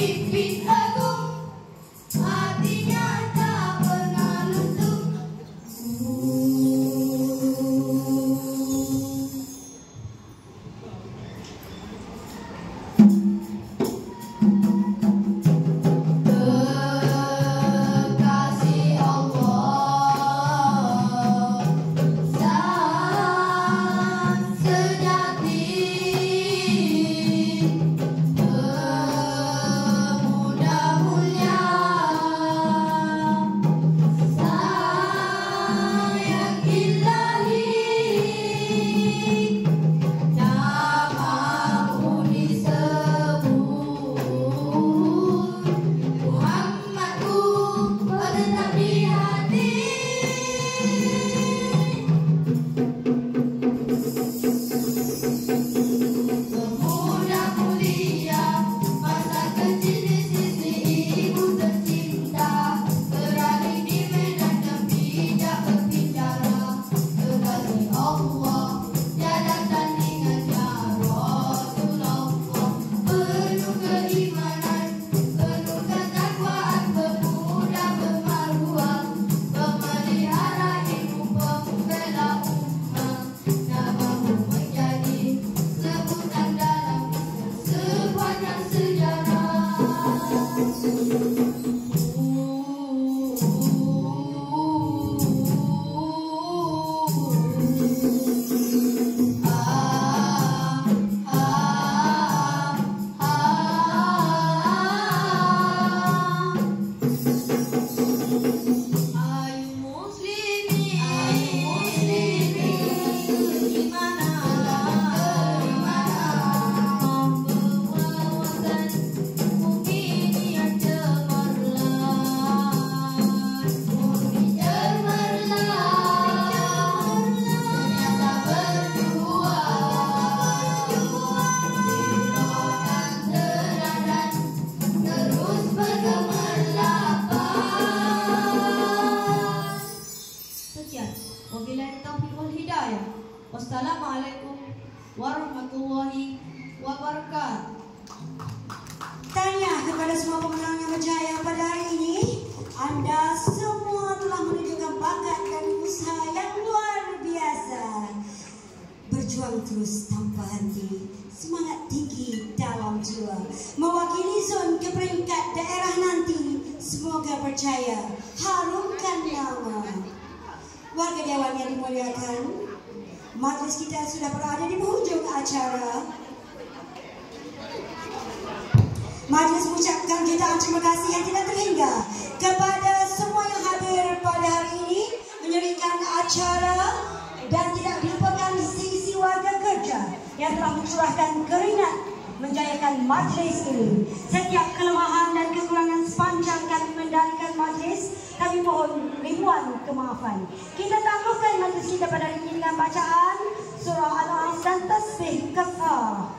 pemimpin agung, hatinya tak pernah luntur. Wassalamualaikum warahmatullahi wabarakatuh. Tanya kepada semua pemenang yang berjaya pada hari ini, anda semua telah menunjukkan bakat dan usaha yang luar biasa. Berjuang terus tanpa henti, semangat tinggi dalam jiwa, mewakili zon ke peringkat daerah nanti. Semoga percaya, harumkan nama. Warga Dewan yang dimuliakan, majlis kita sudah berada di penghujung acara. Majlis mengucapkan jutaan terima kasih yang tidak terhingga kepada semua yang hadir pada hari ini menyerikan acara, dan tidak dilupakan sisi warga kerja yang telah mencurahkan keringat menjayakan majlis ini. Setiap kelemahan dan kekurangan sepanjang kami mendalikan majlis, kami mohon ribuan kemaafan. Kita tangguhkan majlis kita pada hari ini dengan bacaan surah Al-Asr dan tasbih kafarah.